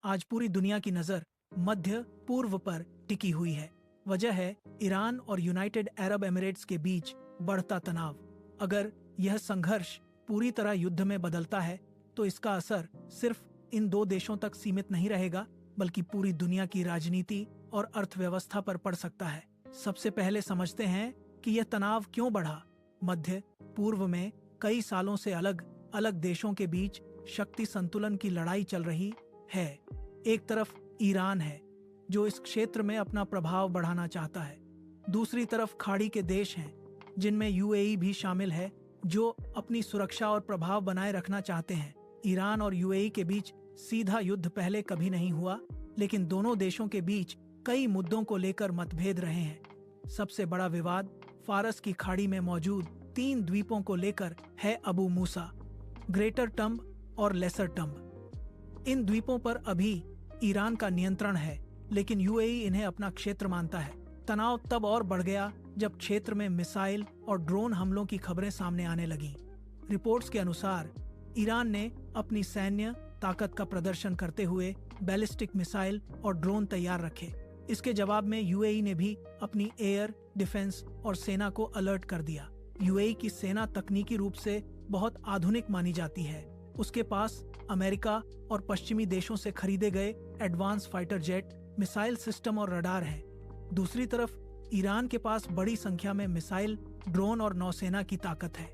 आज पूरी दुनिया की नजर मध्य पूर्व पर टिकी हुई है। वजह है ईरान और यूनाइटेड अरब एमिरेट्स के बीच बढ़ता तनाव। अगर यह संघर्ष पूरी तरह युद्ध में बदलता है तो इसका असर सिर्फ इन दो देशों तक सीमित नहीं रहेगा, बल्कि पूरी दुनिया की राजनीति और अर्थव्यवस्था पर पड़ सकता है। सबसे पहले समझते हैं कि यह तनाव क्यों बढ़ा। मध्य पूर्व में कई सालों से अलग अलग देशों के बीच शक्ति संतुलन की लड़ाई चल रही है। एक तरफ ईरान है जो इस क्षेत्र में अपना प्रभाव बढ़ाना चाहता है। दूसरी तरफ खाड़ी के देश हैं जिनमें यूएई भी शामिल है, जो अपनी सुरक्षा और प्रभाव बनाए रखना चाहते हैं। ईरान और यूएई के बीच सीधा युद्ध पहले कभी नहीं हुआ, लेकिन दोनों देशों के बीच कई मुद्दों को लेकर मतभेद रहे हैं। सबसे बड़ा विवाद फारस की खाड़ी में मौजूद 3 द्वीपों को लेकर है। अबू मूसा, ग्रेटर टम्ब और लेसर टम्ब। इन द्वीपों पर अभी ईरान का नियंत्रण है, लेकिन यूएई इन्हें अपना क्षेत्र मानता है। तनाव तब और बढ़ गया जब क्षेत्र में मिसाइल और ड्रोन हमलों की खबरें सामने आने लगीं। रिपोर्ट्स के अनुसार ईरान ने अपनी सैन्य ताकत का प्रदर्शन करते हुए बैलिस्टिक मिसाइल और ड्रोन तैयार रखे। इसके जवाब में यूएई ने भी अपनी एयर डिफेंस और सेना को अलर्ट कर दिया। यूएई की सेना तकनीकी रूप से बहुत आधुनिक मानी जाती है। उसके पास अमेरिका और पश्चिमी देशों से खरीदे गए advance fighter jet, missile system और रडार हैं। दूसरी तरफ ईरान के पास बड़ी संख्या में मिसाइल, ड्रोन और नौसेना की ताकत है।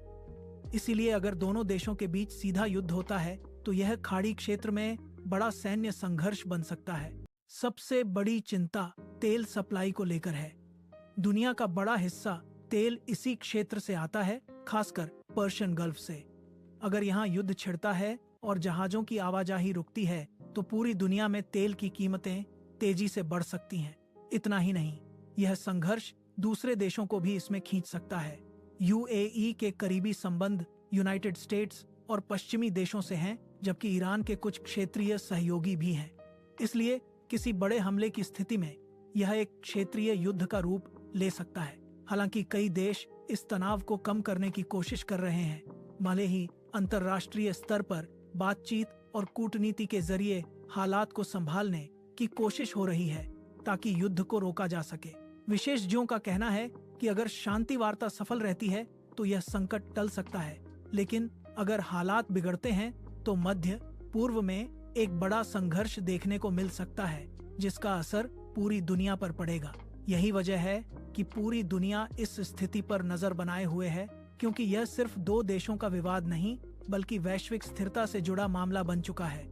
इसीलिए अगर दोनों देशों के बीच सीधा युद्ध होता है तो यह खाड़ी क्षेत्र में बड़ा सैन्य संघर्ष बन सकता है। सबसे बड़ी चिंता तेल सप्लाई को लेकर है। दुनिया का बड़ा हिस्सा तेल इसी क्षेत्र से आता है, खासकर पर्शियन गल्फ से। अगर यहाँ युद्ध छिड़ता है और जहाजों की आवाजाही रुकती है तो पूरी दुनिया में तेल की कीमतें तेजी से बढ़ सकती हैं। इतना ही नहीं, यह संघर्ष दूसरे देशों को भी इसमें खींच सकता है। यूएई के करीबी संबंध यूनाइटेड स्टेट्स और पश्चिमी देशों से हैं, जबकि ईरान के कुछ क्षेत्रीय सहयोगी भी हैं। इसलिए किसी बड़े हमले की स्थिति में यह एक क्षेत्रीय युद्ध का रूप ले सकता है। हालांकि कई देश इस तनाव को कम करने की कोशिश कर रहे हैं। भले ही अंतर्राष्ट्रीय स्तर पर बातचीत और कूटनीति के जरिए हालात को संभालने की कोशिश हो रही है ताकि युद्ध को रोका जा सके। विशेषज्ञों का कहना है कि अगर शांति वार्ता सफल रहती है तो यह संकट टल सकता है, लेकिन अगर हालात बिगड़ते हैं तो मध्य पूर्व में एक बड़ा संघर्ष देखने को मिल सकता है, जिसका असर पूरी दुनिया पर पड़ेगा। यही वजह है कि पूरी दुनिया इस स्थिति पर नजर बनाए हुए है, क्योंकि यह सिर्फ दो देशों का विवाद नहीं, बल्कि वैश्विक स्थिरता से जुड़ा मामला बन चुका है।